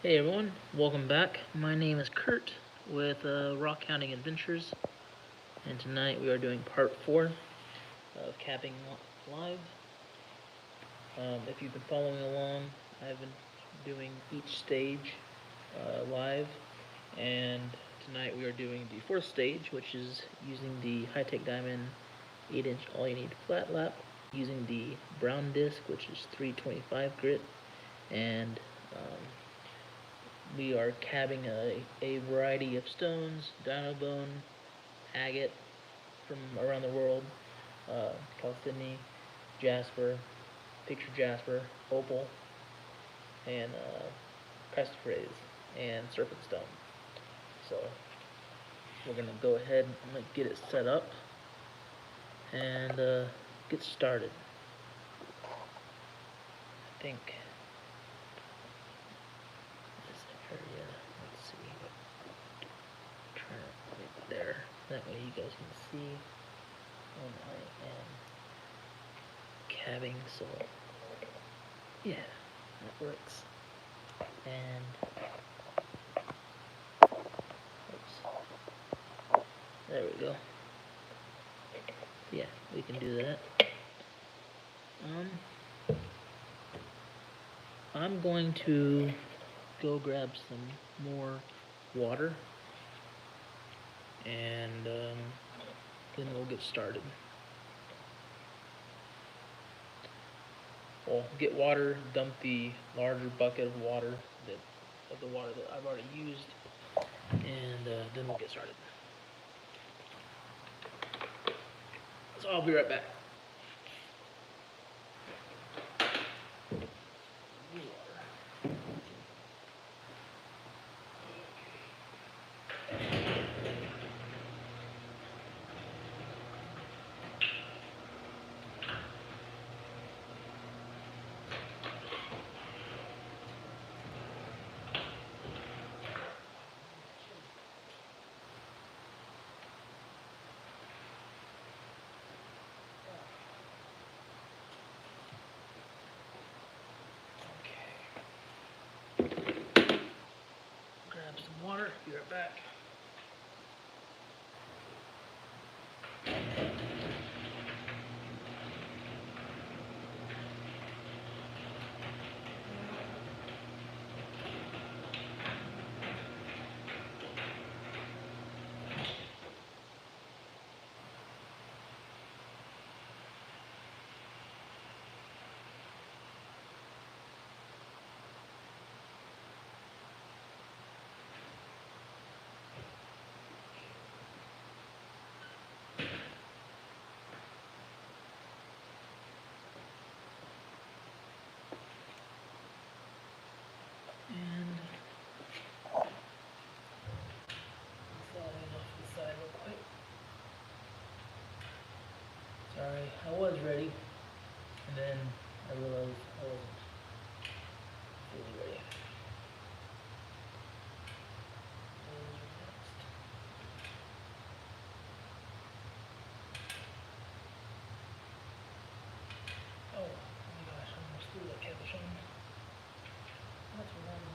Hey everyone, welcome back. My name is Kurt with Rock.Hounding.Adventures, and tonight we are doing part 4 of Capping Live. If you've been following along, I've been doing each stage live, and tonight we are doing the 4th stage, which is using the high-tech diamond 8-inch all-you-need flat lap, using the brown disc, which is 325 grit, and we are cabbing a variety of stones: dino bone, agate from around the world, chalcedony, jasper, picture jasper, opal, and chrysoprase, and serpent stone. So we're gonna go ahead and get it set up and get started. I think area, let's see, turn it right there, that way you guys can see when I am cabbing. So yeah, that works. And oops, there we go. Yeah, we can do that. I'm going to go grab some more water, and then we'll get started. We'll get water, dump the larger bucket of water that I've already used, and then we'll get started. So I'll be right back. Grab some water, be right back. Sorry, I was ready, and then I realized I wasn't fully ready. Oh my gosh, I almost threw that capuchon. That's what I was doing.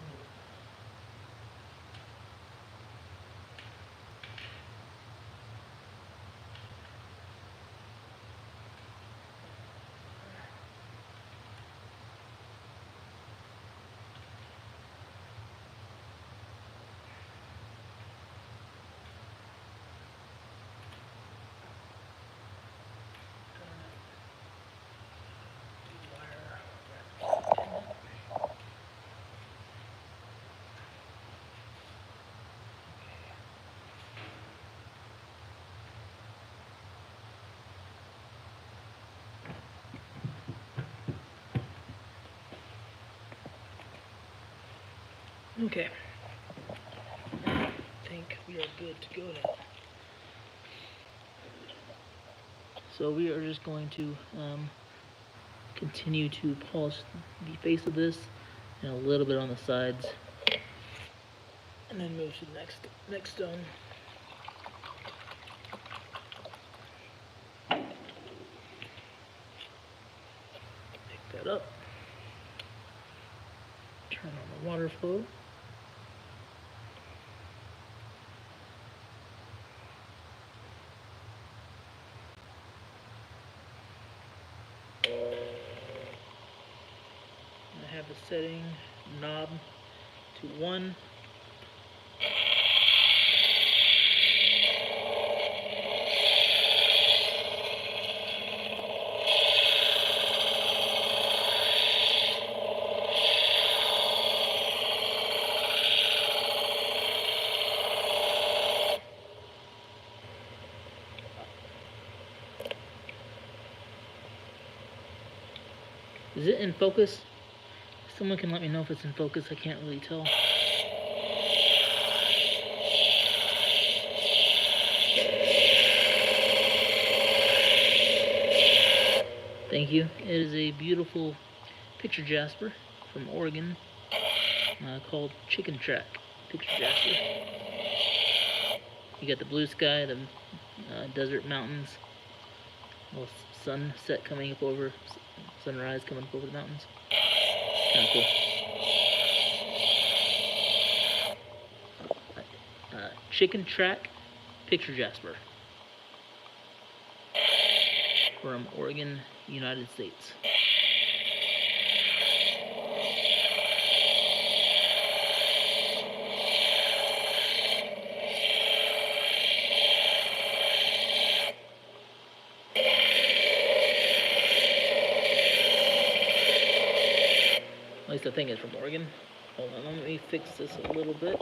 Okay, I think we are good to go now. So we are just going to continue to polish the face of this and a little bit on the sides, and then move to the next stone. Pick that up, turn on the water flow. the setting knob to 1. Is it in focus? Someone can let me know if it's in focus. I can't really tell. Thank you. It is a beautiful picture jasper from Oregon called Chicken Track Picture Jasper. You got the blue sky, the desert mountains, little sunset coming up over, sunrise coming up over the mountains. Kind of cool. Chicken Track Picture Jasper from Oregon, United States. At least I think it's from Oregon. Hold on, let me fix this a little bit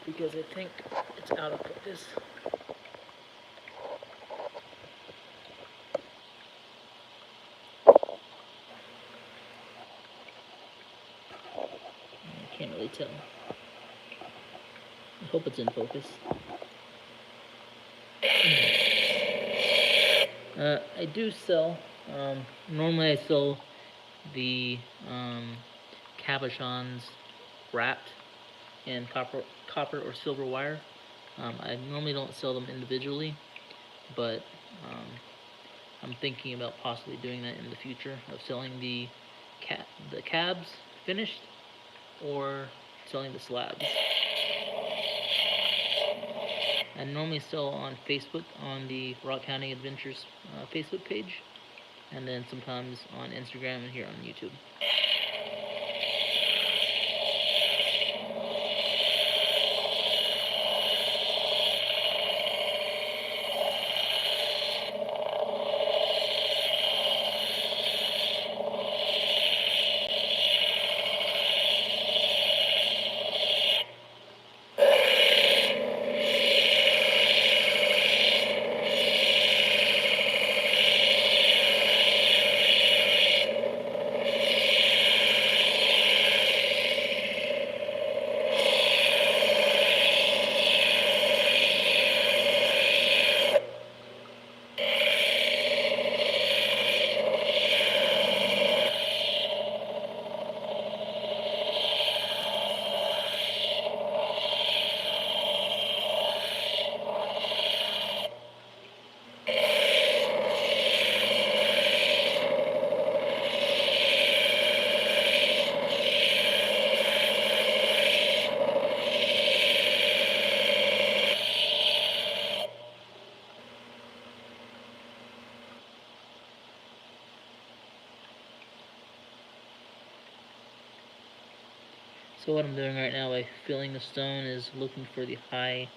because I think it's out of focus. I can't really tell. I hope it's in focus. I do sell, normally I sell the cabochons wrapped in copper or silver wire. I normally don't sell them individually, but I'm thinking about possibly doing that in the future, of selling the cabs finished or selling the slabs. I normally sell on Facebook on the Rock.Hounding.Adventures Facebook page, and then sometimes on Instagram and here on YouTube. So what I'm doing right now by filling the stone is looking for the high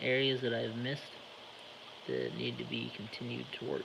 areas that I've missed that need to be continued to work.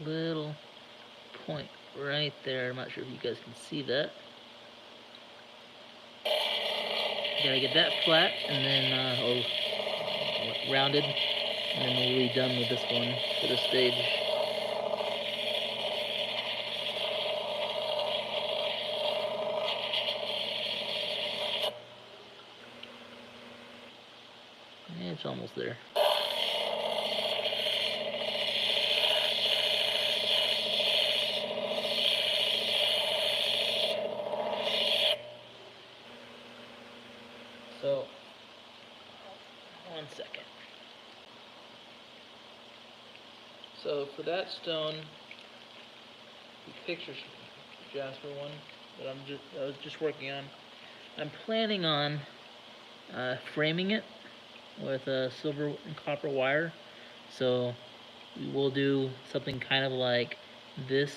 little point right there. I'm not sure if you guys can see that. Gotta get that flat and then or rounded, and then we'll be done with this one for the stage. It's almost there. So, 1 second. So for that stone, the picture jasper one that I was just working on, I'm planning on framing it with a silver and copper wire. So we will do something kind of like this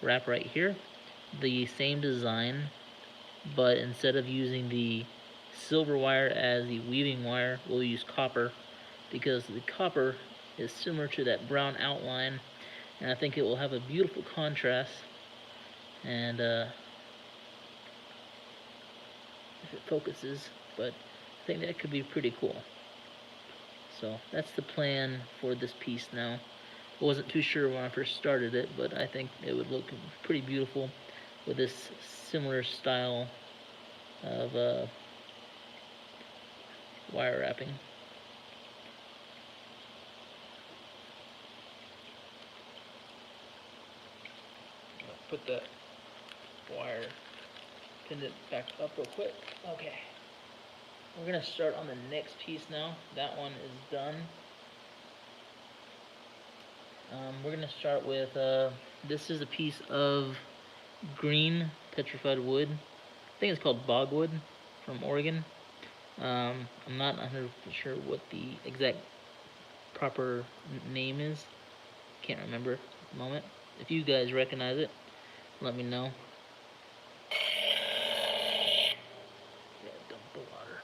wrap right here, the same design, but instead of using the silver wire as the weaving wire, we'll use copper, because the copper is similar to that brown outline, and I think it will have a beautiful contrast, and if it focuses, but I think that could be pretty cool. So that's the plan for this piece now. I wasn't too sure when I first started it, but I think it would look pretty beautiful with this similar style of wire wrapping. I'll put that wire pendant back up real quick. Okay. We're going to start on the next piece now. That one is done. We're going to start with, this is a piece of green petrified wood. I think it's called bogwood from Oregon. I'm not 100% sure what the exact proper name is. Can't remember at the moment. If you guys recognize it, let me know. Yeah, dump the water.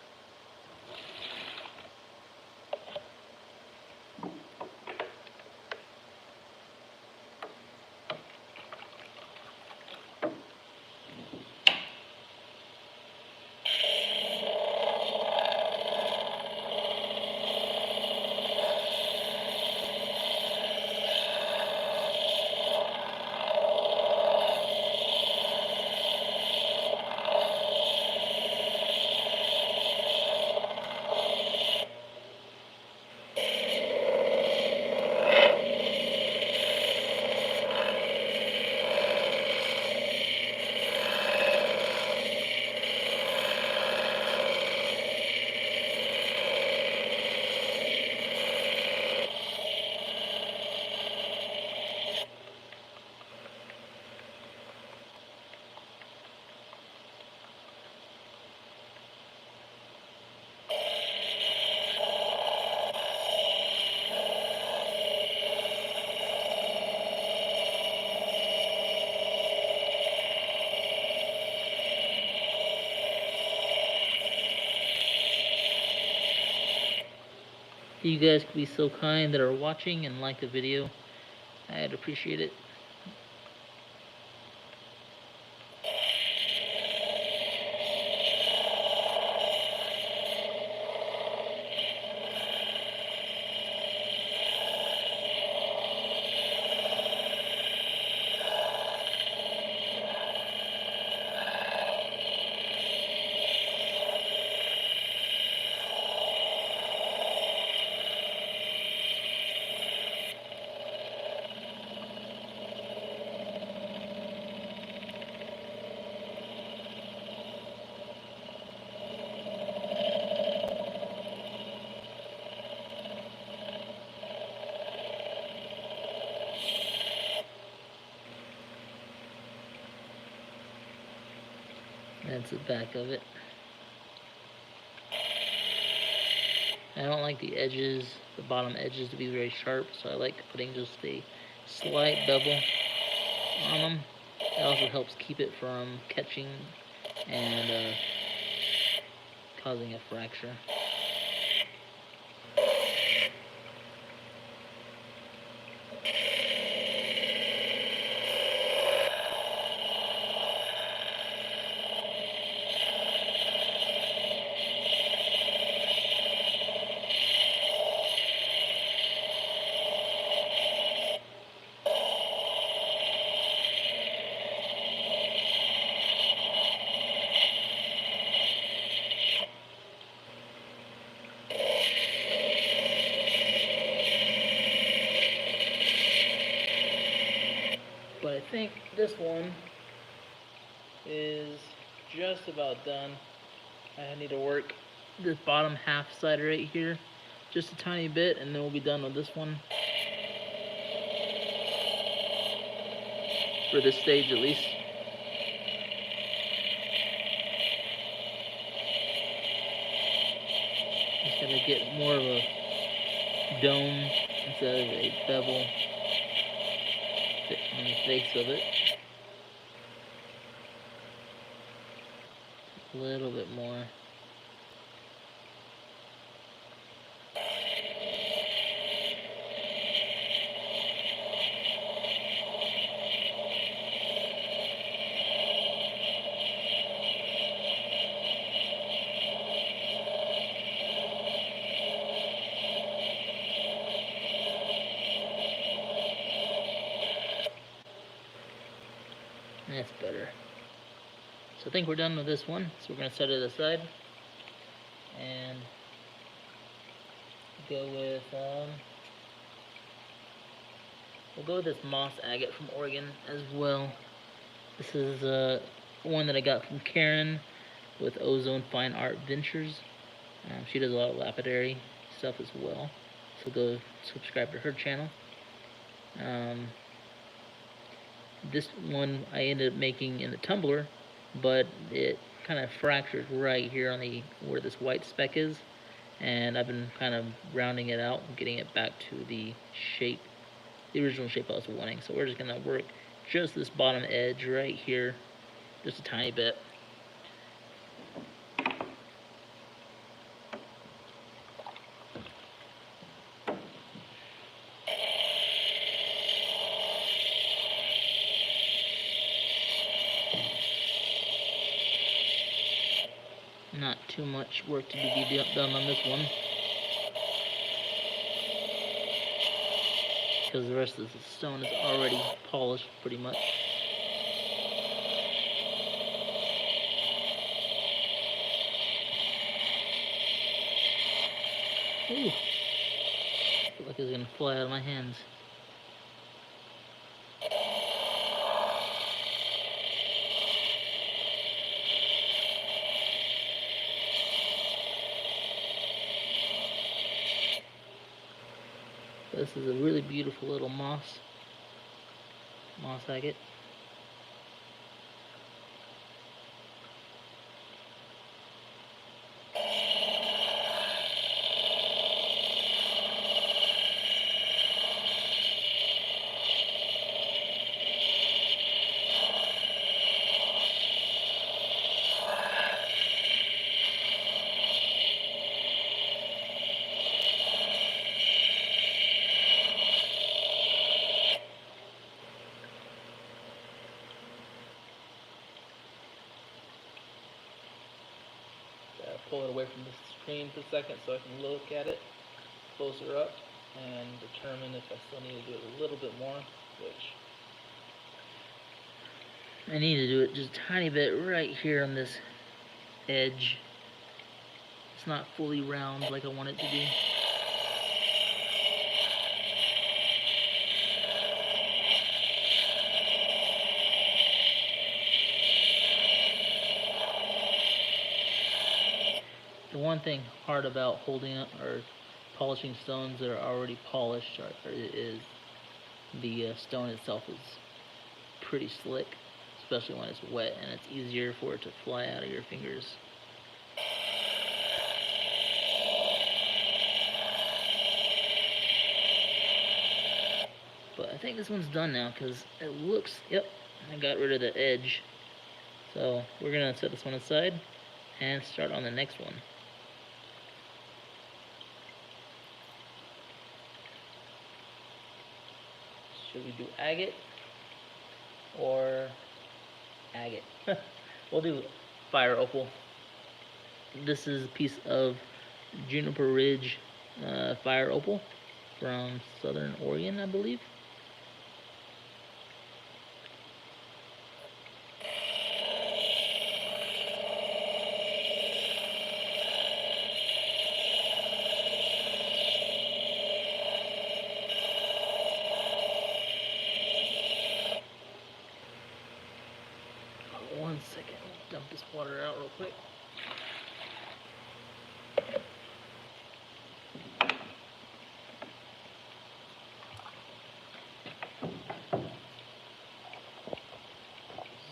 If you guys could be so kind that are watching and like the video, I'd appreciate it. That's the back of it. I don't like the edges, the bottom edges, to be very sharp, so I like putting just a slight bevel on them. It also helps keep it from catching and causing a fracture. But I think this one is just about done. I need to work this bottom half side right here just a tiny bit, and then we'll be done with this one. For this stage at least. Just gotta get more of a dome instead of a bevel fit on the face of it. A little bit more. That's better. So I think we're done with this one. So we're going to set it aside and go with we'll go with this moss agate from Oregon as well. This is one that I got from Karen with Ozone Fine Art Ventures. She does a lot of lapidary stuff as well, so go subscribe to her channel. This one I ended up making in the tumbler, but it kind of fractured right here on the where this white speck is, and I've been kind of rounding it out and getting it back to the shape, the original shape I was wanting. So we're just gonna work just this bottom edge right here, just a tiny bit. Not too much work to be done on this one, because the rest of the stone is already polished pretty much. Ooh, I feel like it's gonna fly out of my hands. This is a really beautiful little moss agate. Pull it away from the screen for a second so I can look at it closer up and determine if I still need to do it a little bit more, which I need to do it just a tiny bit right here on this edge. It's not fully round like I want it to be. The one thing hard about holding up or polishing stones that are already polished is the stone itself is pretty slick, especially when it's wet, and it's easier for it to fly out of your fingers. But I think this one's done now because it looks, yep, I got rid of the edge. So we're gonna set this one aside and start on the next one. Should we do agate or agate? We'll do fire opal. This is a piece of Juniper Ridge fire opal from Southern Oregon, I believe. second, dump this water out real quick.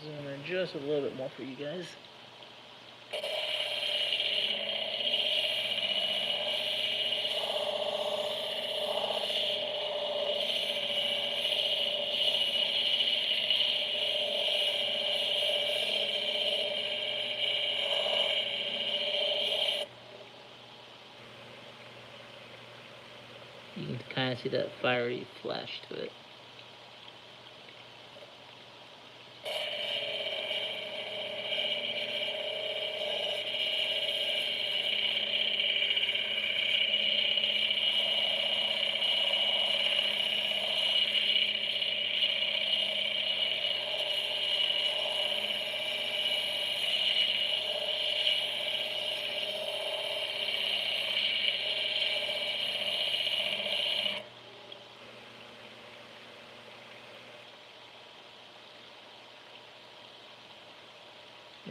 Zoom in just a little bit more for you guys. You can kind of see that fiery flash to it.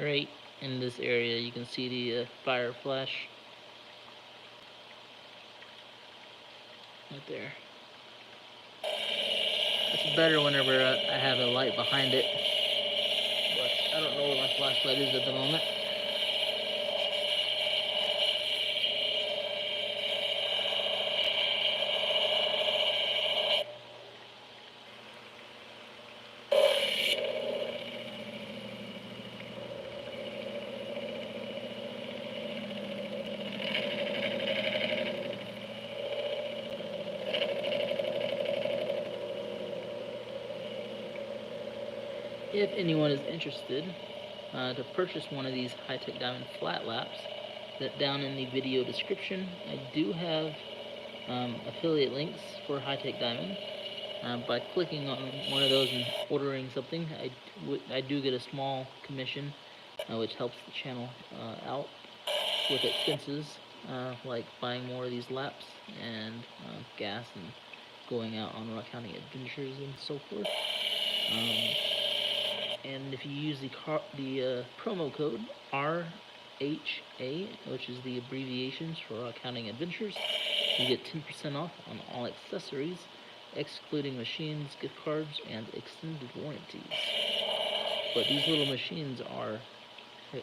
Right in this area, you can see the fire flash right there. It's better whenever I have a light behind it, but I don't know where my flashlight is at the moment. If anyone is interested to purchase one of these high-tech diamond flat laps, that down in the video description, I do have affiliate links for high-tech diamond. By clicking on one of those and ordering something, I do get a small commission, which helps the channel out with expenses like buying more of these laps and gas and going out on Rock.Hounding.Adventures and so forth. And if you use the promo code RHA, which is the abbreviations for Rock.Hounding.Adventures, you get 10% off on all accessories, excluding machines, gift cards, and extended warranties. But these little machines are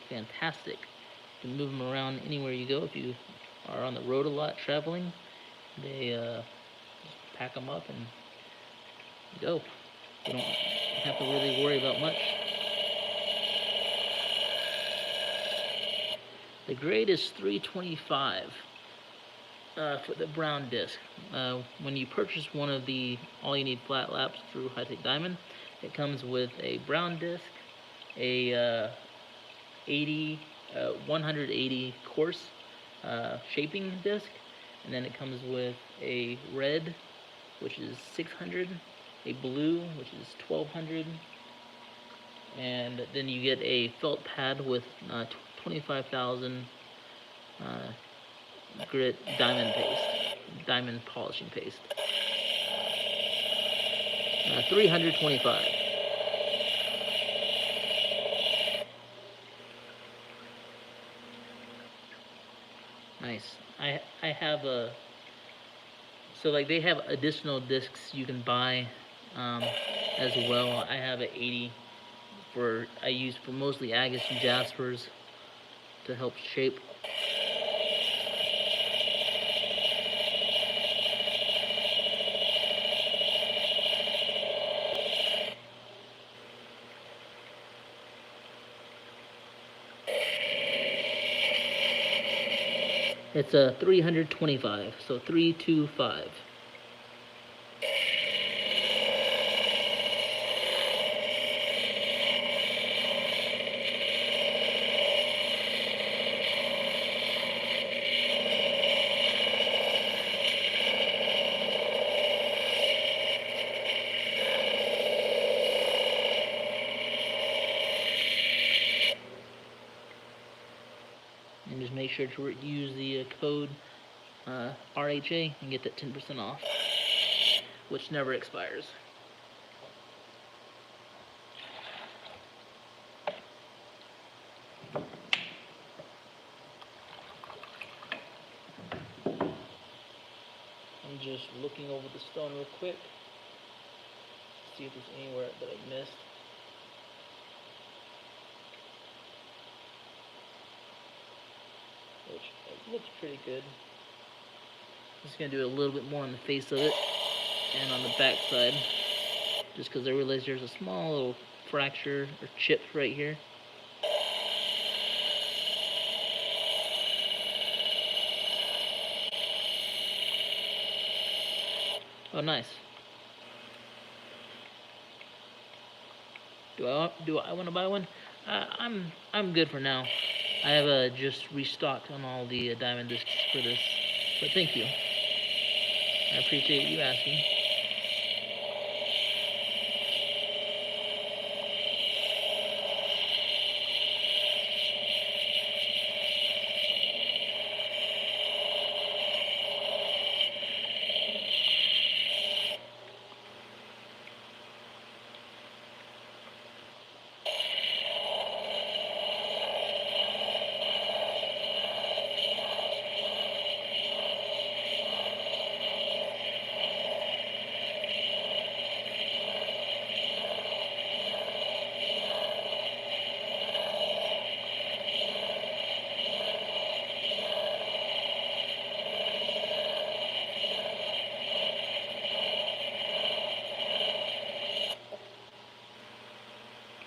fantastic. You can move them around anywhere you go. If you are on the road a lot traveling, they just pack them up and go. You don't have to really worry about much. The grade is 325 for the brown disc. When you purchase one of the all you need flat laps through High-Tech Diamond, it comes with a brown disc, a 180 coarse shaping disc, and then it comes with a red, which is 600, a blue, which is 1200, and then you get a felt pad with 25,000 grit diamond polishing paste. 325. Nice. I have a, so like they have additional discs you can buy as well. I have an 80 I use for mostly agates and jaspers to help shape. It's a 325, so 325. And just make sure to use the code RHA and get that 10% off, which never expires. just looking over the stone real quick. See if there's anywhere that I missed. Which it looks pretty good. I'm just gonna do a little bit more on the face of it and on the back side, just because I realized there's a small little fracture or chip right here. Oh, nice. Do I want to buy one? I'm good for now. I have just restocked on all the diamond discs for this, but thank you. I appreciate you asking.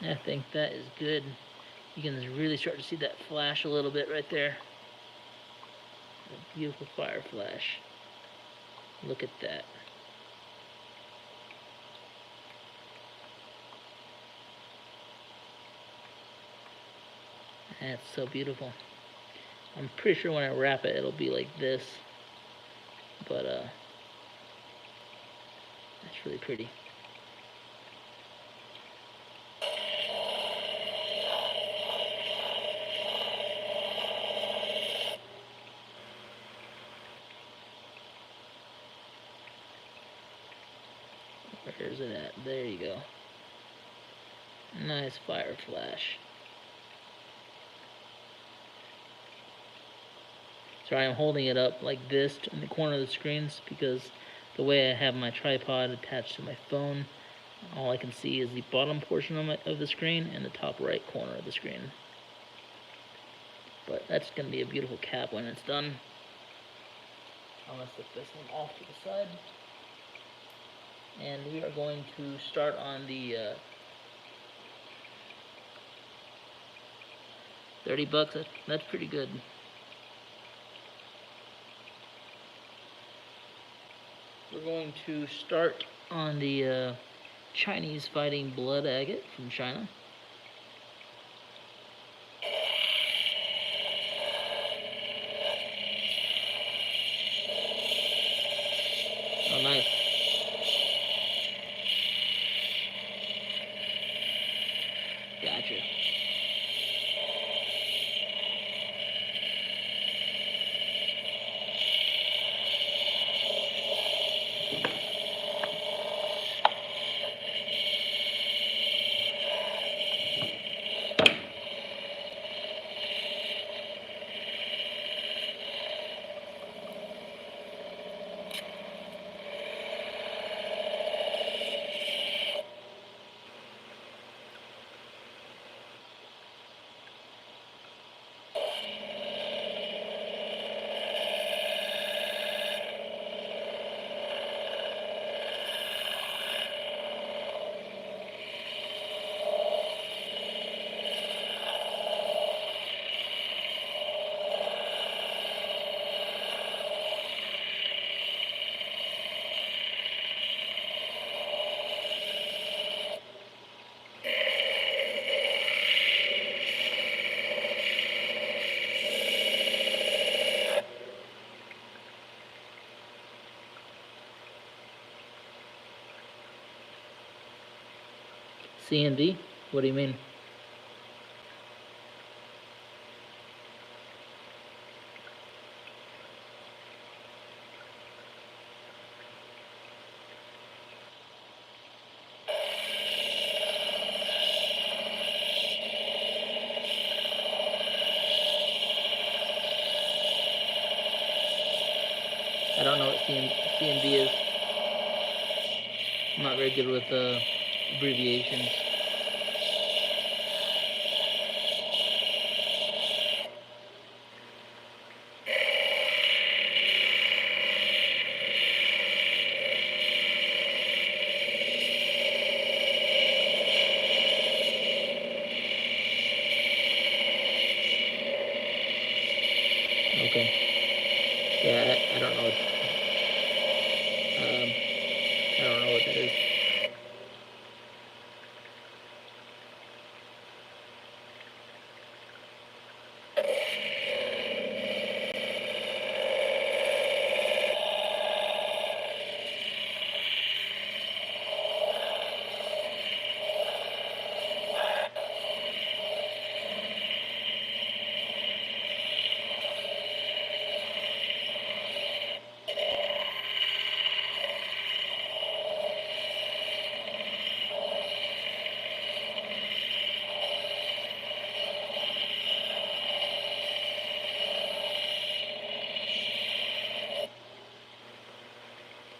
I think that is good. You can really start to see that flash a little bit right there. A beautiful fire flash. Look at that. That's so beautiful. I'm pretty sure when I wrap it, it'll be like this. But, that's really pretty. Where's it at? There you go. Nice fire flash. Sorry, I'm holding it up like this in the corner of the screens because the way I have my tripod attached to my phone, all I can see is the bottom portion of the screen and the top right corner of the screen. But that's going to be a beautiful cap when it's done. I'm going to set this one off to the side. And we are going to start on the 30 bucks. That's pretty good. We're going to start on the Chinese fighting blood agate from China. Oh, nice. Gotcha. C&D? What do you mean? I don't know what CMD is. I'm not very good with abbreviations. Okay. Yeah, I don't know. I don't know what that is.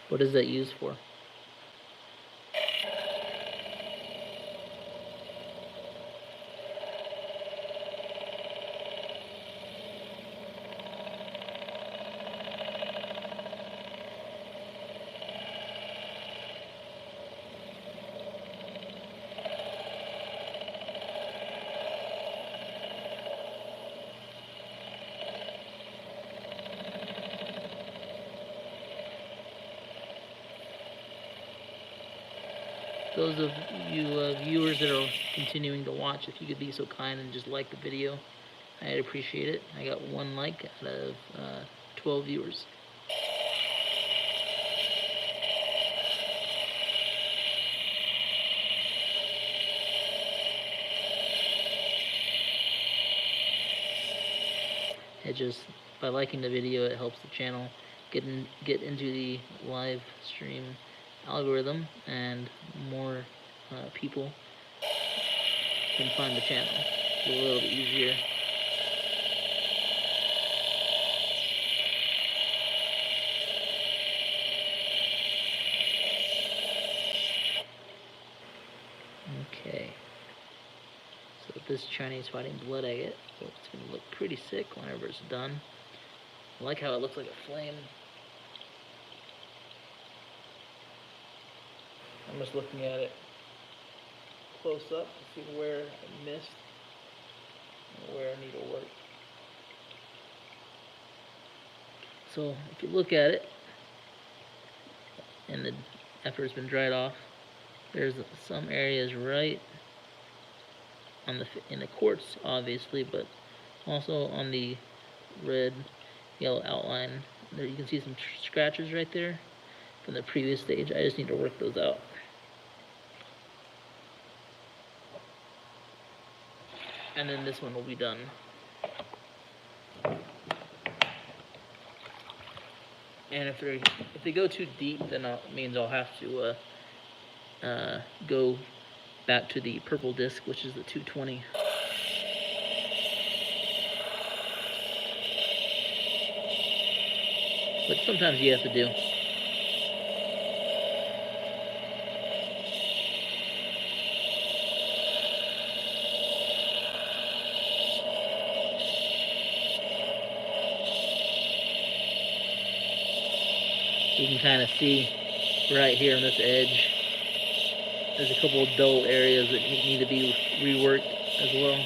What is that used for? Those of you viewers that are continuing to watch, if you could be so kind and just like the video, I'd appreciate it. I got 1 like out of 12 viewers. It just, by liking the video, it helps the channel get into the live stream algorithm, and more people can find the channel. It's a little bit easier. Okay. So this Chinese fighting blood agate, so it's going to look pretty sick whenever it's done. I like how it looks like a flame. I'm just looking at it close up to see where I missed and where I need to work. So if you look at it, and after it's been dried off, there's some areas right on in the quartz, obviously, but also on the red yellow outline. There you can see some scratches right there from the previous stage. I just need to work those out. And then this one will be done. And if they go too deep, then it means I'll have to go back to the purple disc, which is the 220. But sometimes you have to do. You can kind of see right here on this edge, there's a couple of dull areas that need to be reworked as well.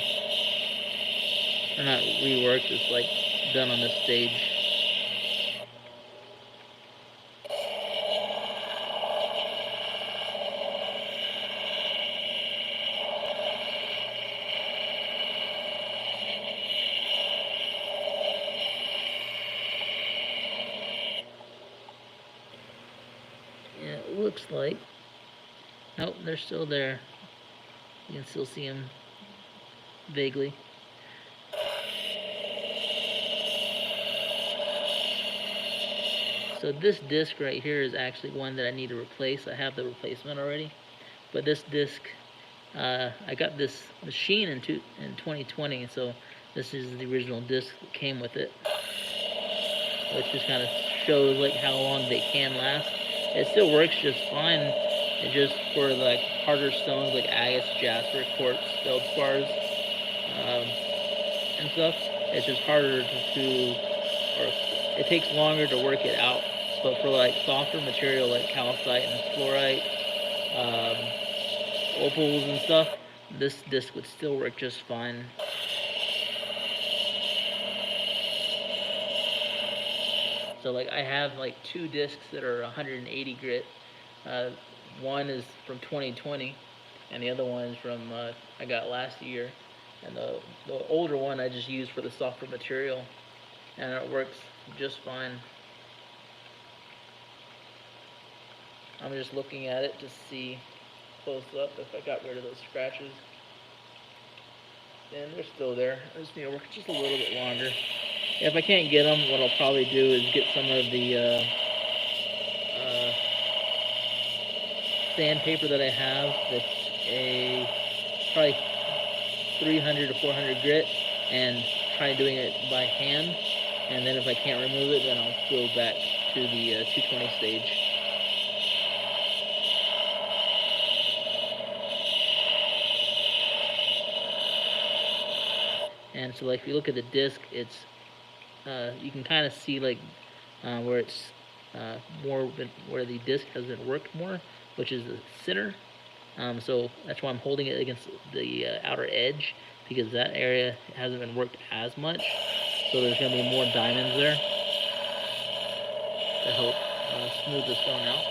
Or not reworked, it's like done on this stage. Yeah, it looks like, nope, they're still there. You can still see them vaguely. So this disc right here is actually one that I need to replace. I have the replacement already, but this disc, I got this machine in 2020, so this is the original disc that came with it, which is kind of shows like how long they can last. It still works just fine. It just for like harder stones like agates, jasper, quartz, feldspars, um, and stuff. It's just harder or it takes longer to work it out. But for like softer material like calcite and fluorite, um, opals and stuff, this disc would still work just fine. So like I have like 2 discs that are 180 grit. One is from 2020, and the other one is from I got last year. And the older one I just use for the softer material, and it works just fine. I'm just looking at it to see close up if I got rid of those scratches. And they're still there. I just need to work just a little bit longer. If I can't get them, what I'll probably do is get some of the sandpaper that I have that's a probably 300 to 400 grit and try doing it by hand. And then if I can't remove it, then I'll go back to the 220 stage. And so like if you look at the disc, it's you can kind of see like where it's more where the disc has been worked more, which is the center. So that's why I'm holding it against the outer edge, because that area hasn't been worked as much. So there's going to be more diamonds there to help smooth the stone out.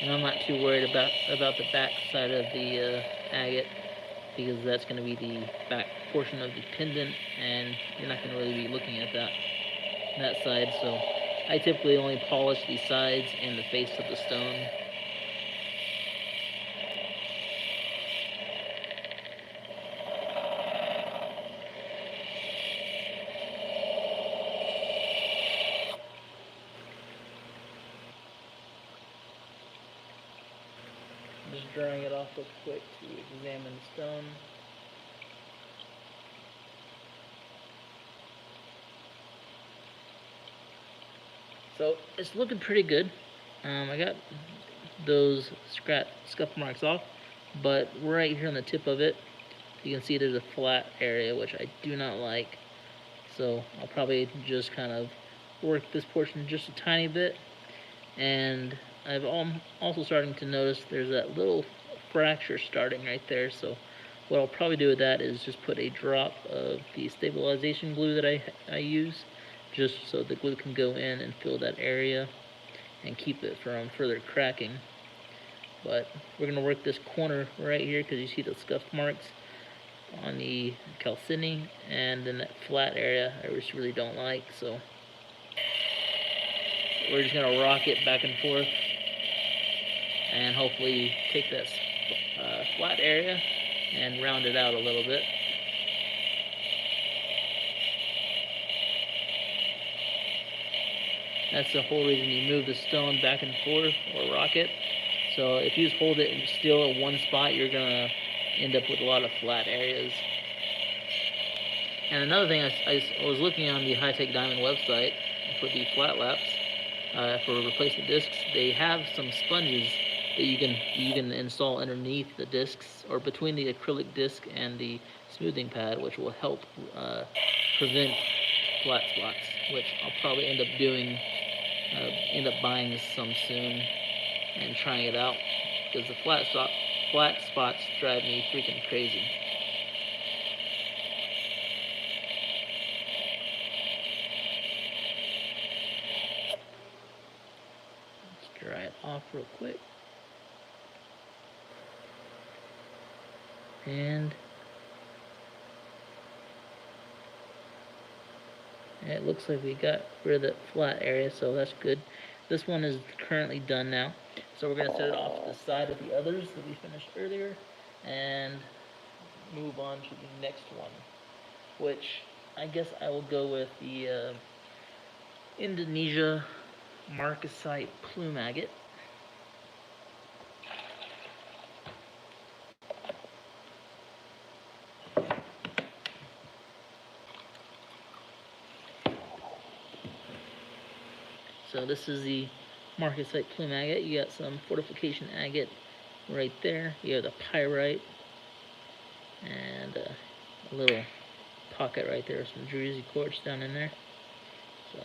And I'm not too worried about the back side of the agate, because that's going to be the back portion of the pendant, and you're not going to really be looking at that side. So I typically only polish the sides and the face of the stone. Just drying it off real quick to examine the stone. So it's looking pretty good. I got those scuff marks off, but right here on the tip of it, you can see there's a flat area, which I do not like. So I'll probably just kind of work this portion just a tiny bit. And I'm also starting to notice there's that little fracture starting right there. So what I'll probably do with that is just put a drop of the stabilization glue that I use, just so the glue can go in and fill that area and keep it from further cracking. But we're going to work this corner right here, because you see the scuff marks on the chalcedony, and then that flat area I just really don't like. So we're just going to rock it back and forth and hopefully take that flat area and round it out a little bit. That's the whole reason you move the stone back and forth or rock it. So if you just hold it still at one spot, you're going to end up with a lot of flat areas. And another thing, I was looking on the High Tech Diamond website for the flat laps for replacement discs. They have some sponges that you can install underneath the discs or between the acrylic disc and the smoothing pad, which will help prevent flat spots, which I'll probably end up buying some soon and trying it out, because the flat spots drive me freaking crazy. Let's dry it off real quick. And it looks like we got rid of that flat area, so that's good. This one is currently done now, so we're going to set it off to the side of the others that we finished earlier and move on to the next one. which I guess I will go with the Indonesia marcasite plume agate. So this is the marcasite plume agate. You got some fortification agate right there. You have the pyrite and a little pocket right there, some druzy quartz down in there. So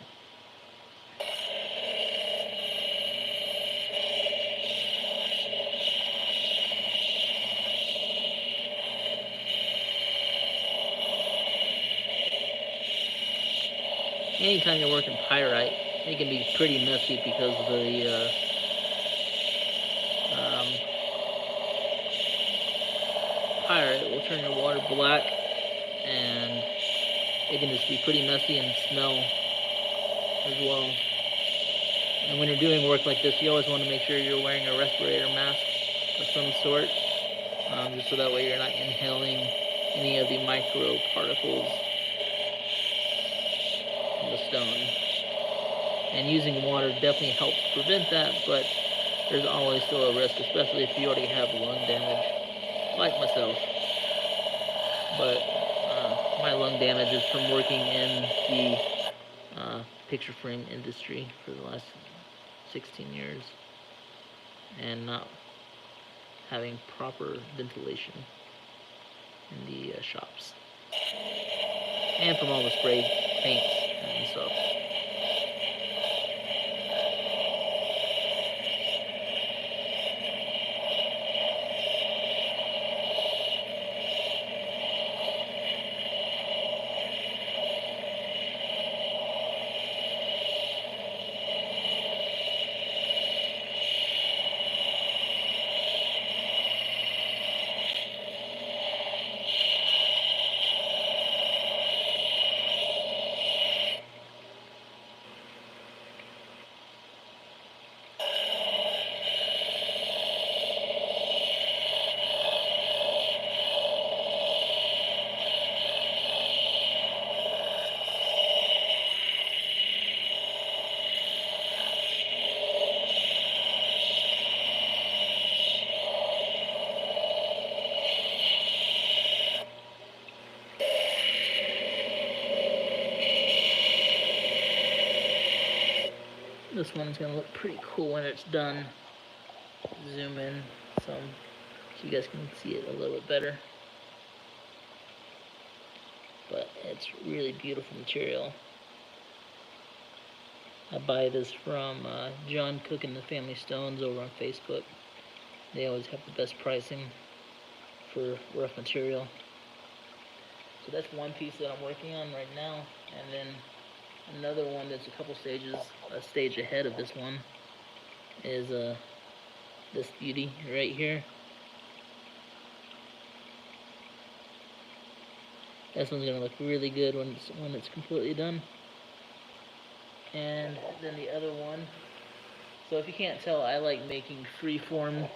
anytime you're working pyrite, it can be pretty messy because of the pyrite will turn your water black, and it can just be pretty messy and smell as well. And when you're doing work like this, you always want to make sure you're wearing a respirator mask of some sort, just so that way you're not inhaling any of the micro particles from the stone. And using water definitely helps prevent that, but there's always still a risk, especially if you already have lung damage, like myself. But my lung damage is from working in the picture frame industry for the last 16 years and not having proper ventilation in the shops, and from all the spray paints and stuff. This one's going to look pretty cool when it's done. Zoom in some so you guys can see it a little bit better. But it's really beautiful material. I buy this from John Cook and the Family Stones over on Facebook. They always have the best pricing for rough material. So that's one piece that I'm working on right now, and then another one that's a stage ahead of this one is this beauty right here. This one's gonna look really good when it's completely done. And then the other one. So if you can't tell, I like making freeform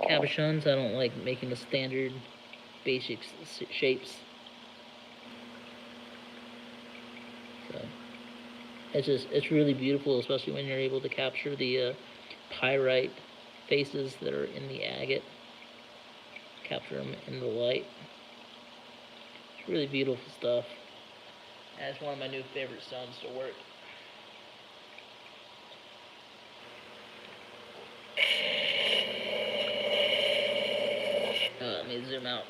cabochons. I don't like making the standard basic shapes. So it's really beautiful, especially when you're able to capture the pyrite faces that are in the agate. Capture them in the light. It's really beautiful stuff. And it's one of my new favorite stones to work. Let me zoom out.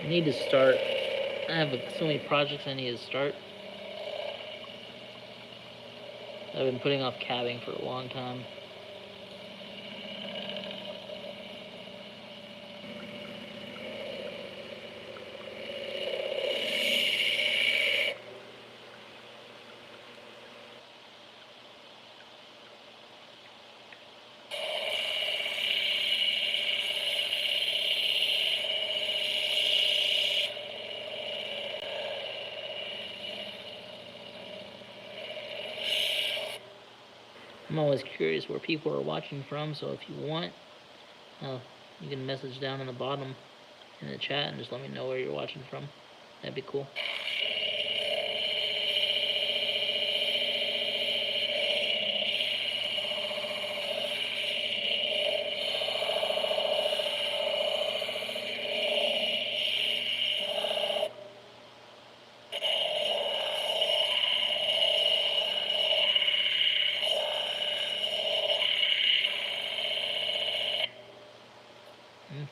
I need to start. I have so many projects I need to start. I've been putting off cabbing for a long time. I'm always curious where people are watching from, so if you want, you can message down in the bottom in the chat and just let me know where you're watching from. That'd be cool.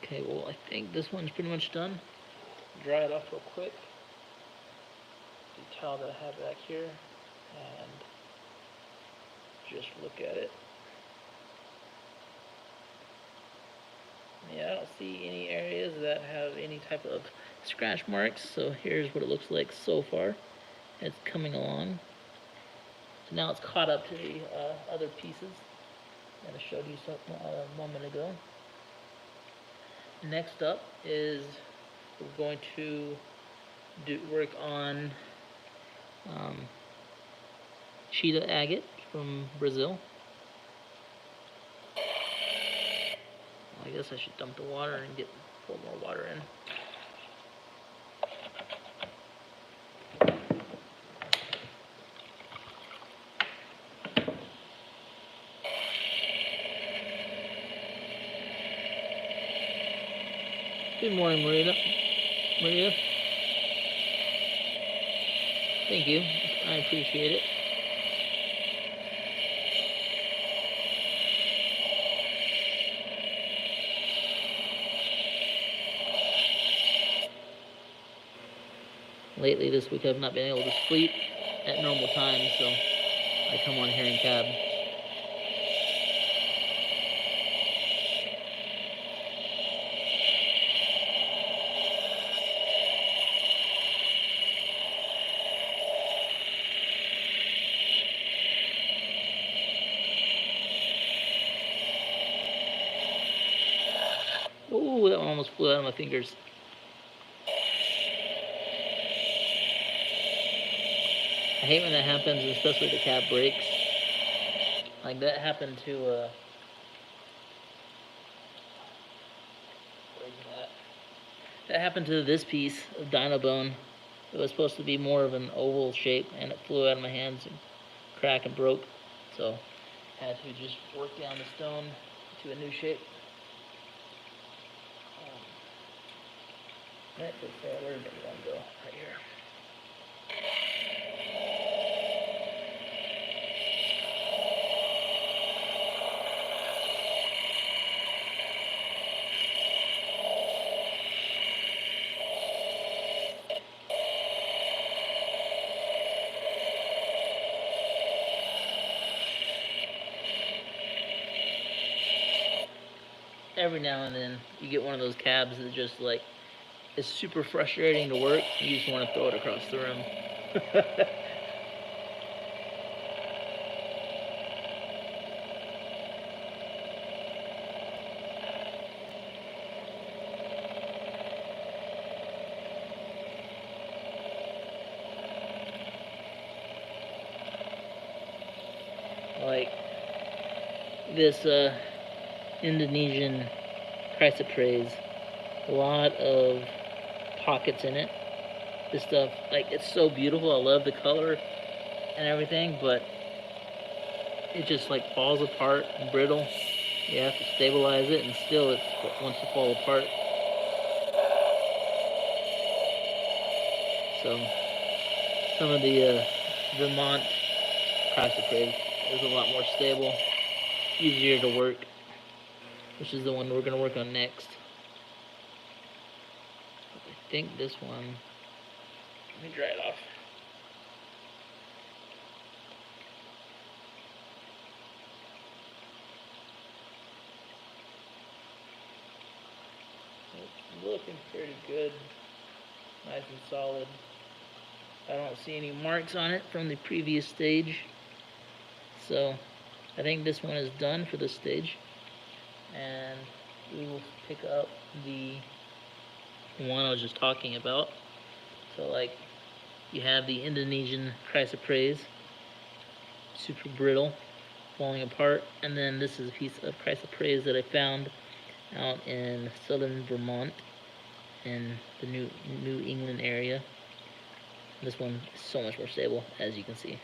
Okay, well, I think this one's pretty much done. Dry it off real quick. The towel that I have back here, and just look at it. Yeah, I don't see any areas that have any type of scratch marks, so here's what it looks like so far. It's coming along. So now it's caught up to the other pieces that I showed you a moment ago. Next up is we're going to work on Cheetah agate from Brazil. I guess I should dump the water and pour more water in. Good morning, Maria. Thank you. I appreciate it. Lately this week I've not been able to sleep at normal times, so I come on here and cab. Ooh, that one almost flew out of my fingers. I hate when that happens, especially the cap breaks. Like that happened to where's that? That happened to this piece of dino bone. It was supposed to be more of an oval shape, and it flew out of my hands and cracked and broke. So I had to just work down the stone to a new shape. Where did that one go? Right here. Every now and then you get one of those cabs that just like it's super frustrating to work. You just want to throw it across the room. Like this Indonesian chrysoprase, a lot of pockets in it. This stuff, like, it's so beautiful. I love the color and everything, but it just like falls apart and brittle. You have to stabilize it, and still it wants to fall apart. So some of the Vermont chrysoprase is a lot more stable, easier to work, which is the one we're going to work on next. I think this one, let me dry it off. It's looking pretty good, nice and solid. I don't see any marks on it from the previous stage, so I think this one is done for this stage, and we will pick up the one I was just talking about. So like you have the Indonesian chrysoprase, super brittle, falling apart. And then this is a piece of chrysoprase that I found out in southern Vermont in the New England area. This one is so much more stable, as you can see.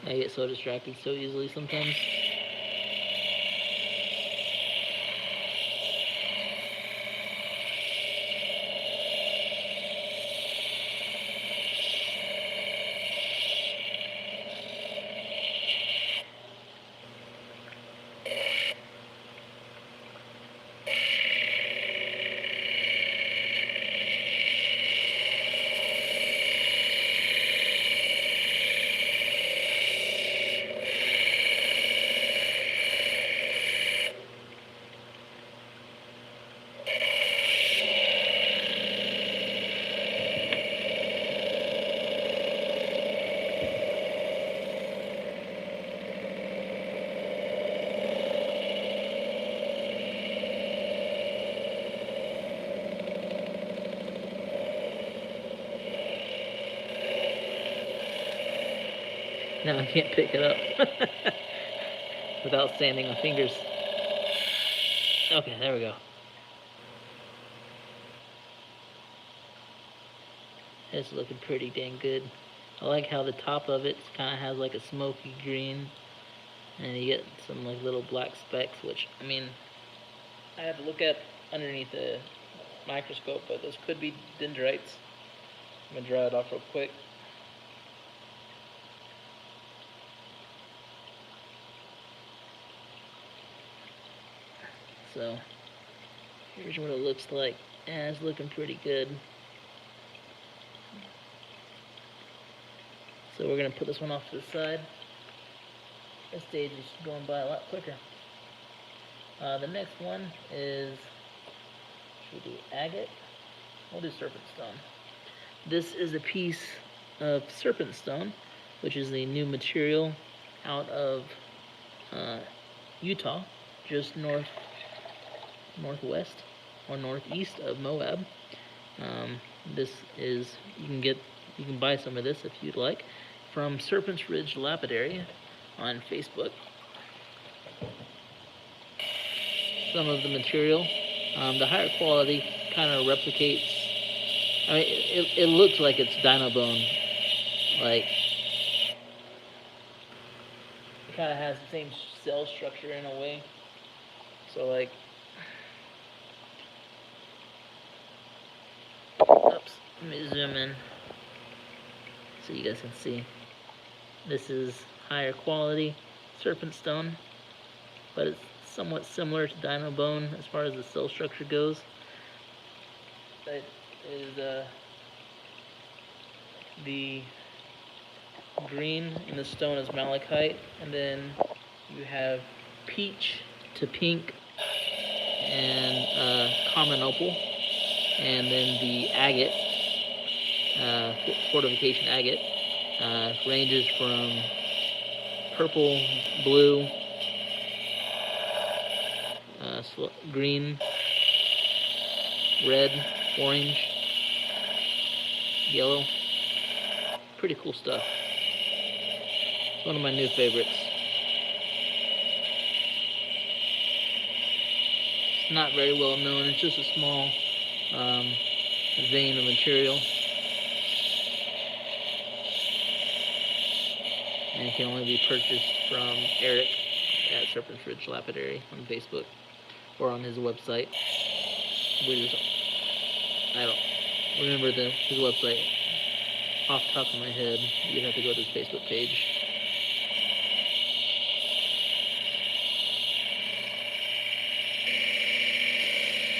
I get so distracted so easily sometimes. Now I can't pick it up without sanding my fingers. Okay, there we go. It's looking pretty dang good. I like how the top of it kind of has like a smoky green, and you get some like little black specks, which, I mean, I have to look at underneath the microscope, but those could be dendrites. I'm gonna dry it off real quick. So here's what it looks like. Yeah, it's looking pretty good. So we're gonna put this one off to the side. This stage is going by a lot quicker. The next one is, should we do agate? We'll do serpent stone. This is a piece of serpent stone, which is a new material out of Utah, just northwest or northeast of Moab. This is, you can buy some of this if you'd like from Serpent's Ridge Lapidary on Facebook. Some of the material, the higher quality kind of replicates, I mean, it looks like it's dino bone, like it kind of has the same cell structure in a way. So like, oops, let me zoom in so you guys can see. This is higher quality serpent stone, but it's somewhat similar to dino bone as far as the cell structure goes. It is the green in the stone is malachite, and then you have peach to pink and common opal, and then the agate, fortification agate, ranges from purple, blue, green, red, orange, yellow. Pretty cool stuff. It's one of my new favorites. It's not very well known. It's just a small vein of material, and it can only be purchased from Eric at Serpent's Ridge Lapidary on Facebook or on his website. I don't remember his website off the top of my head. You'd have to go to his Facebook page.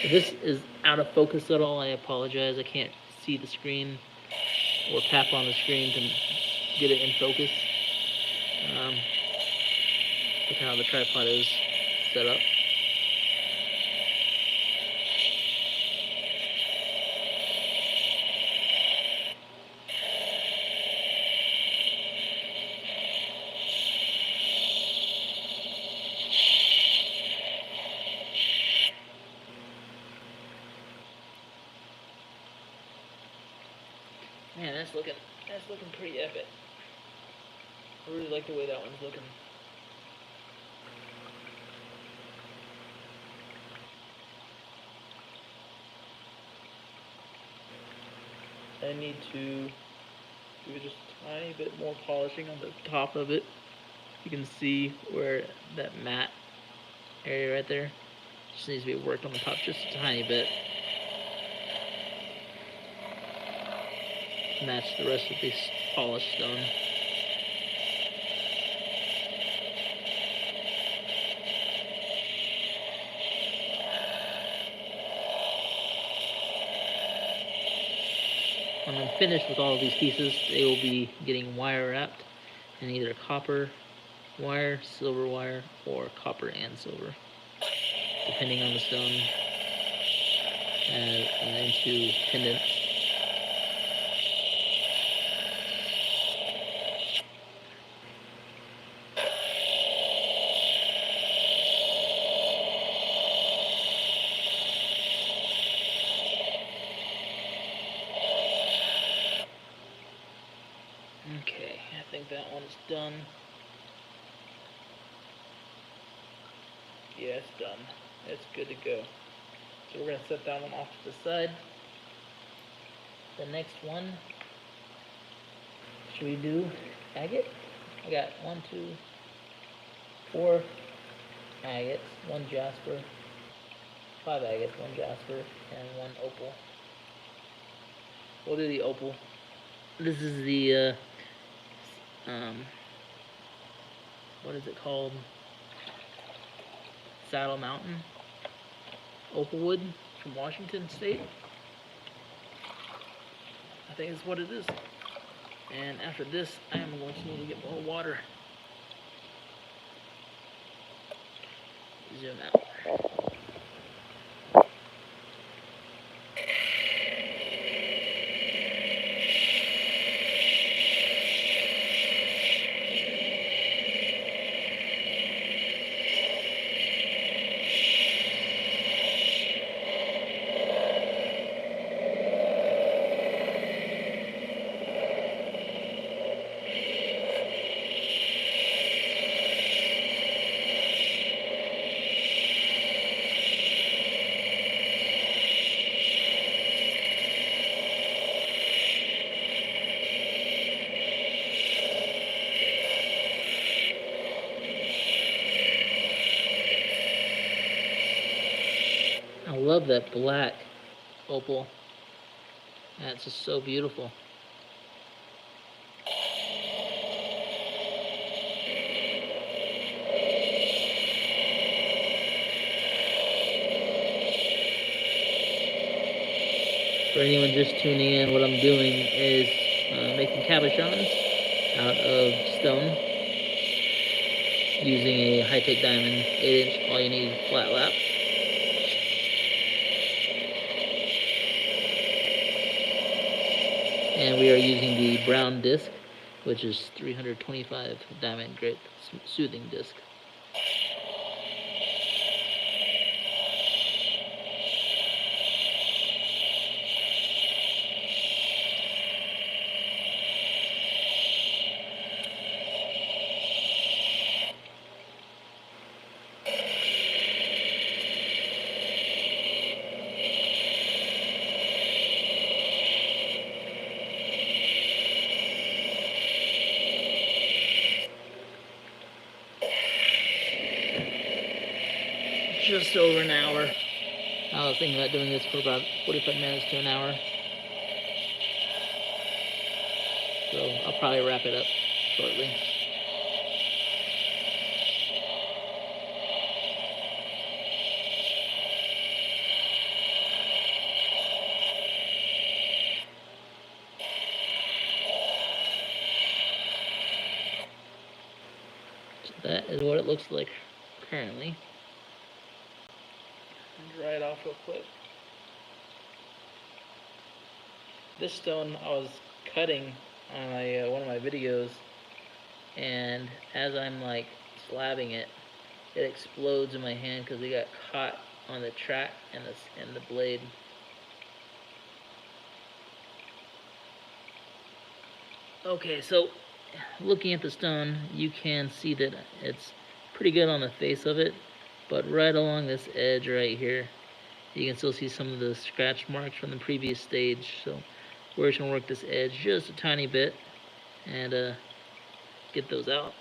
If this is out of focus at all, I apologize. I can't see the screen or tap on the screen to get it in focus. Look how the tripod is set up. Man, that's looking pretty epic. I really like the way that one's looking. I need to do just a tiny bit more polishing on the top of it. You can see where that matte area right there just needs to be worked on the top just a tiny bit. Match the rest of this polished stone. When I'm finished with all of these pieces, they will be getting wire wrapped in either copper wire, silver wire, or copper and silver, depending on the stone, and into pendants. Okay, I think that one's done. Yeah, it's done. It's good to go. So we're going to set that one off to the side. The next one, should we do agate? I got 1, 2, 4 agates, 1 jasper, 5 agates, 1 jasper, and 1 opal. We'll do the opal. This is the, what is it called? Saddle Mountain Opalwood from Washington State. I think that's what it is. And after this, I am going to need to get more water. Zoom out. I love that black opal. That's just so beautiful. For anyone just tuning in, what I'm doing is making cabochons out of stone using a high-tech diamond 8-inch all-you-need flat lap. And we are using the brown disc, which is 325 diamond grit soothing disc. Just over an hour. I was thinking about doing this for about 45 minutes to an hour. So I'll probably wrap it up shortly. So that is what it looks like currently. Dry it off real quick. This stone I was cutting on one of my videos, and as I'm like slabbing it, it explodes in my hand because it got caught on the track and the blade. Okay, so looking at the stone, you can see that it's pretty good on the face of it, but right along this edge right here, you can still see some of the scratch marks from the previous stage. So we're just gonna work this edge just a tiny bit and get those out.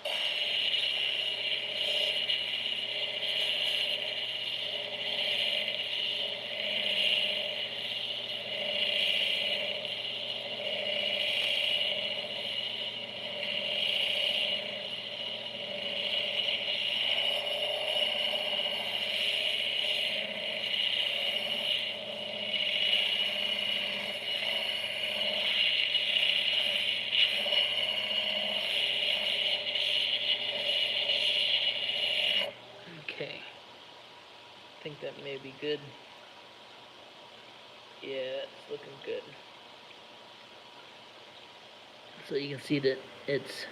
Okay, I think that may be good. Yeah, it's looking good. So you can see that it's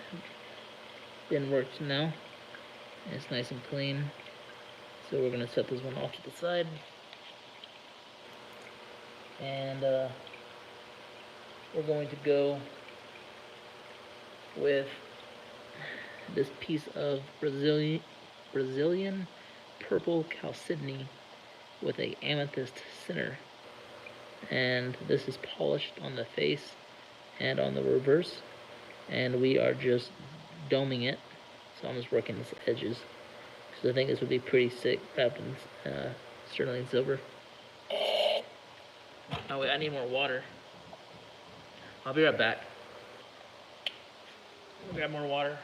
been worked now. It's nice and clean. So we're gonna set this one off to the side. And we're going to go with this piece of Brazilian purple chalcedony with a amethyst center. And this is polished on the face and on the reverse. And we are just doming it. So I'm just working these edges. So I think this would be pretty sick wrapped in sterling silver. Oh wait, I need more water. I'll be right back. I'll grab more water.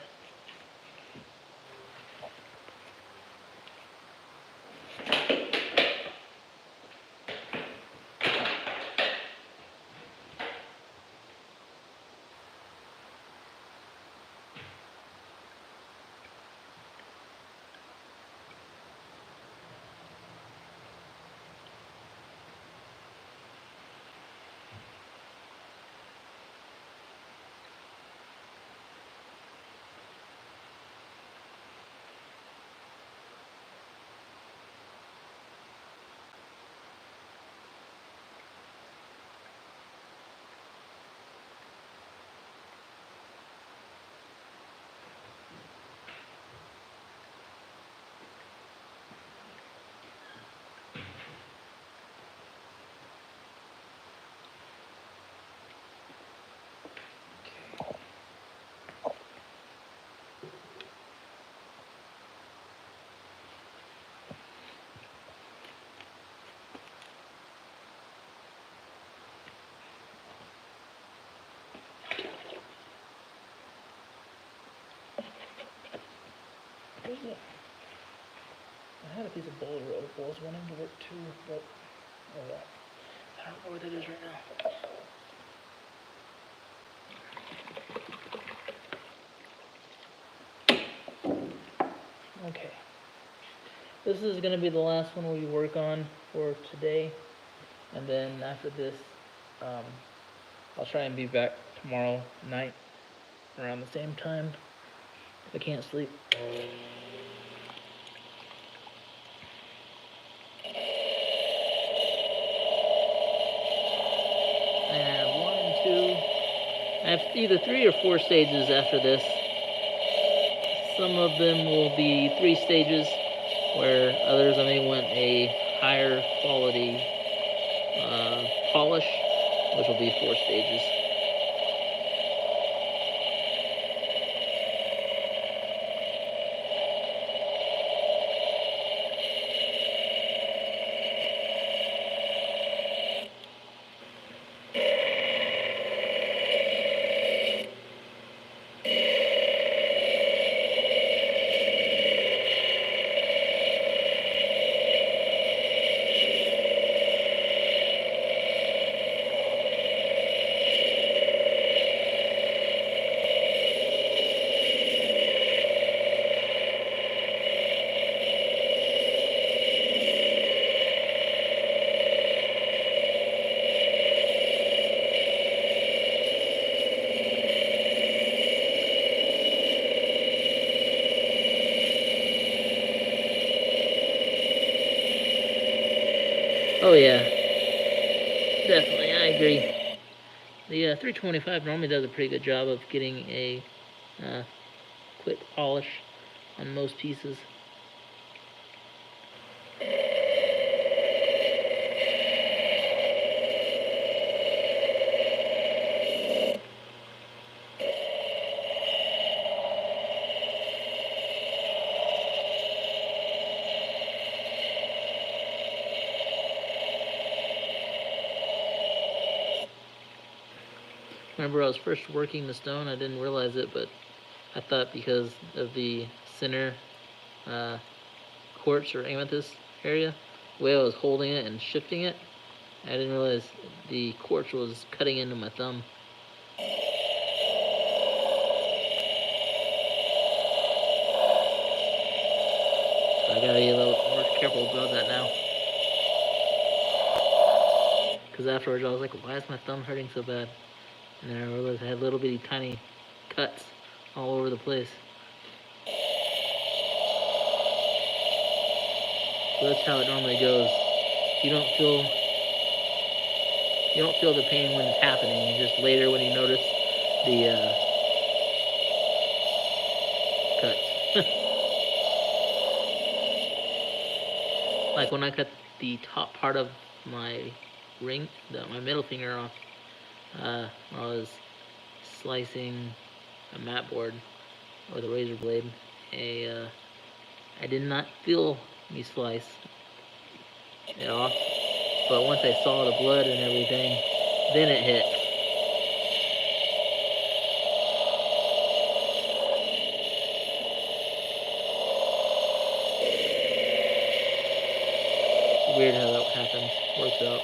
I had a piece of boulder opal I was wanting to work too, but oh well. I don't know where that is right now. Okay. This is going to be the last one we work on for today. And then after this, I'll try and be back tomorrow night around the same time if I can't sleep. I have either 3 or 4 stages after this. Some of them will be 3 stages, where others I may want a higher quality polish, which will be 4 stages. Oh yeah, definitely, I agree. The 325 normally does a pretty good job of getting a quick polish on most pieces. Remember, I was first working the stone, I didn't realize it, but I thought because of the center quartz or amethyst area, the way I was holding it and shifting it, I didn't realize the quartz was cutting into my thumb. So I gotta be a little more careful about that now. Because afterwards I was like, why is my thumb hurting so bad? And then I realized I had little bitty tiny cuts all over the place. So that's how it normally goes. You don't feel the pain when it's happening. Just later when you notice the cuts. Like when I cut the top part of my ring, my middle finger off, I was slicing a mat board with a razor blade. I did not feel me slice it off, but once I saw the blood and everything, then it hit. It's weird how that happens, works out.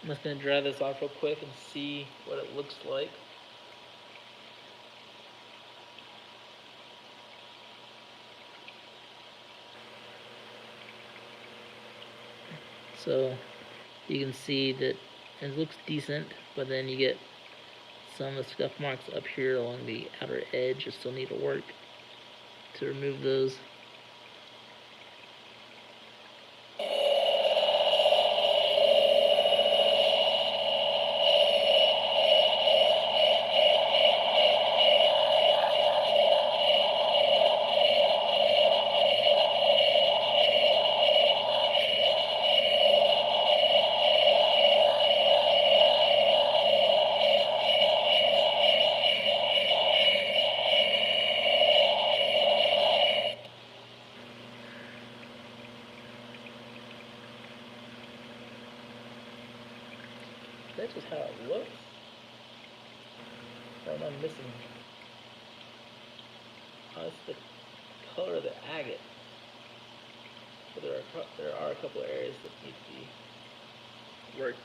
I'm just going to dry this off real quick and see what it looks like. So you can see that it looks decent, but then you get some of the scuff marks up here along the outer edge. I still need to work to remove those. That's just how it looks. What am I missing? Oh, it's the color of the agate. So there are a couple of areas that need to be worked.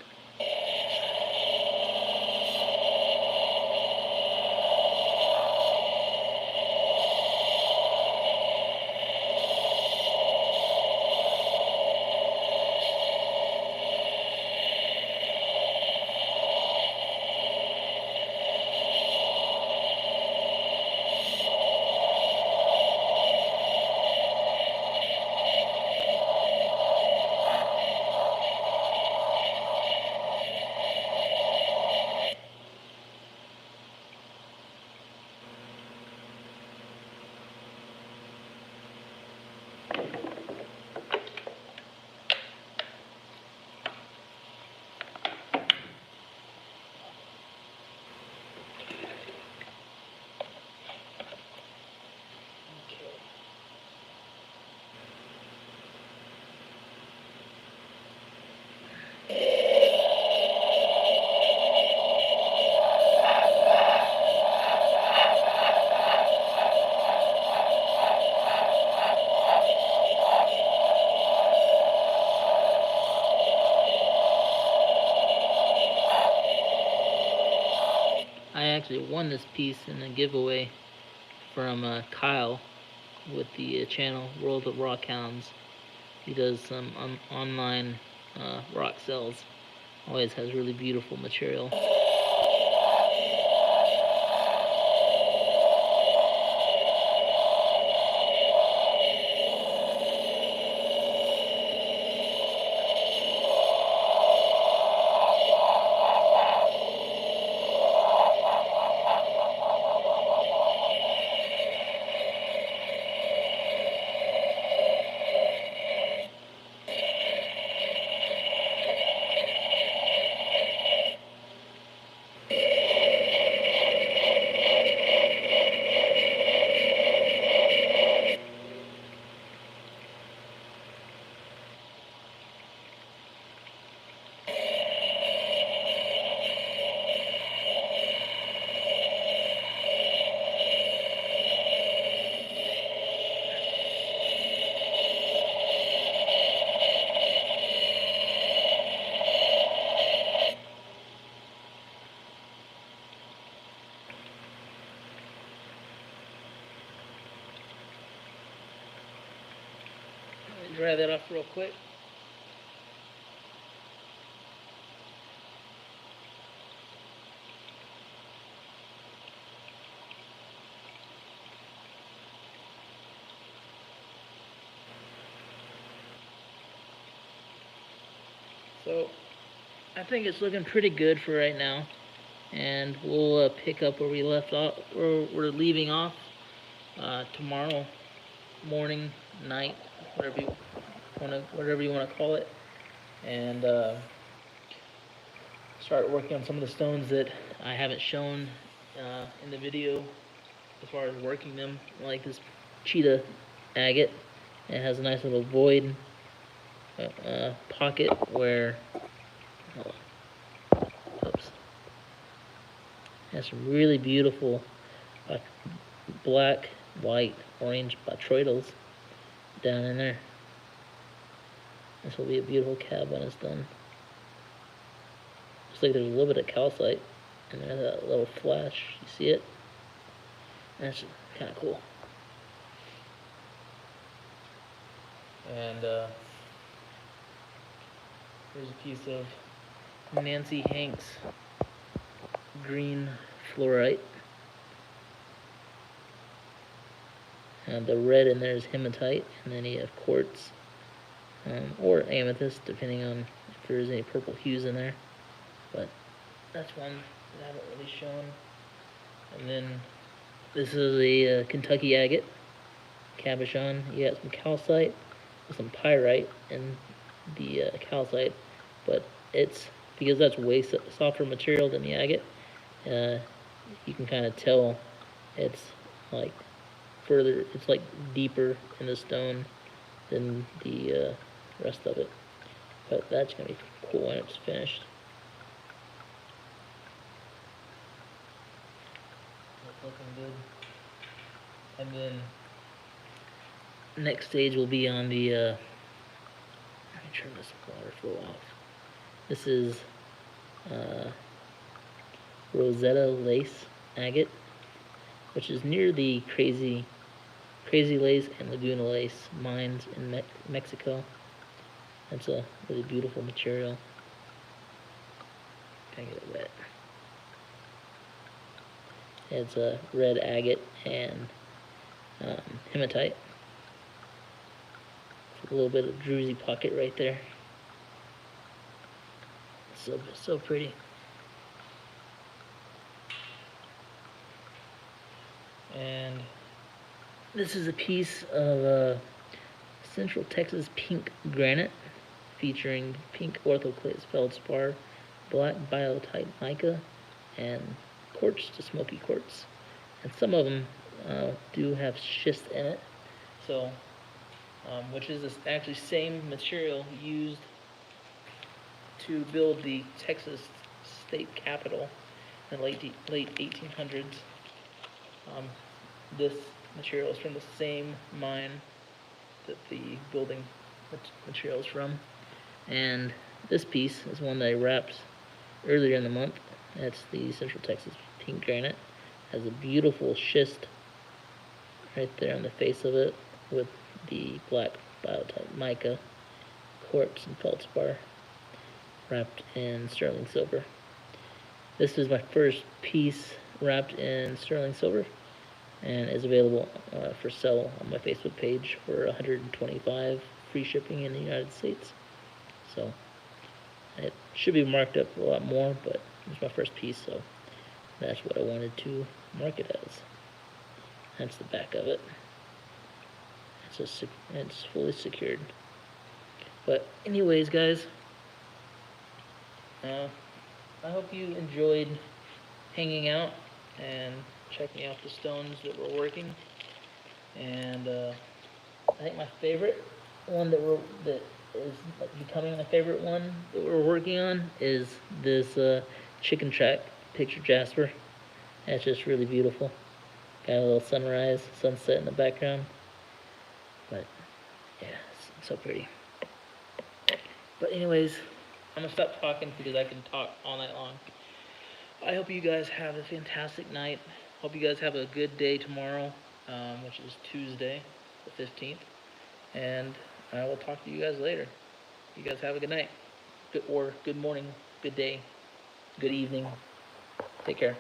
I actually won this piece in a giveaway from Kyle with the channel World of Rock Hounds. He does some online rock sales. Always has really beautiful material. Dry that off real quick. So I think it's looking pretty good for right now, and we'll pick up where we left off, or we're leaving off tomorrow morning, night, whatever you want to call it, and start working on some of the stones that I haven't shown in the video as far as working them, like this Cheetah agate. It has a nice little void pocket where, oops, it has some really beautiful black, white, orange botryoidals down in there. This will be a beautiful cab when it's done. Looks like there's a little bit of calcite and there's that little flash. You see it? That's kind of cool. And here's a piece of Nancy Hanks green fluorite. And the red in there is hematite, and then you have quartz or amethyst, depending on if there's any purple hues in there. But that's one that I haven't really shown. And then this is a Kentucky agate cabochon. You got some calcite with some pyrite in the calcite, but it's because that's way softer material than the agate. You can kind of tell it's like further, it's like deeper in the stone than the rest of it. But that's gonna be cool when it's finished. It's looking good. And then next stage will be on the let me turn this water flow off. This is Rosetta Lace agate, which is near the Crazy Lace and Laguna Lace mines in Mexico. That's a really beautiful material. Can't get it wet. It's a red agate and hematite. A little bit of druzy pocket right there. So pretty. And this is a piece of Central Texas pink granite featuring pink orthoclase feldspar, black biotite mica, and quartz to smoky quartz. And some of them do have schist in it. So, which is this actually same material used to build the Texas state capitol in the late 1800s. This material is from the same mine that the building material is from. And this piece is one that I wrapped earlier in the month. That's the Central Texas pink granite. Has a beautiful schist right there on the face of it with the black biotite mica, quartz, and feldspar wrapped in sterling silver. This is my first piece wrapped in sterling silver and is available for sale on my Facebook page for $125 free shipping in the United States. So it should be marked up a lot more, but it's my first piece, so that's what I wanted to mark it as. That's the back of it. It's fully secured. But anyways, guys, I hope you enjoyed hanging out and checking out the stones that we're working. And I think my favorite one that is becoming my favorite one that we're working on is this chicken track picture jasper. That's just really beautiful. Got a little sunrise, sunset in the background. But yeah, it's so pretty. But anyways, I'm gonna stop talking because I can talk all night long. I hope you guys have a fantastic night. Hope you guys have a good day tomorrow, which is Tuesday, the 15th. And I will talk to you guys later. You guys have a good night, good morning, good day, good evening. Take care.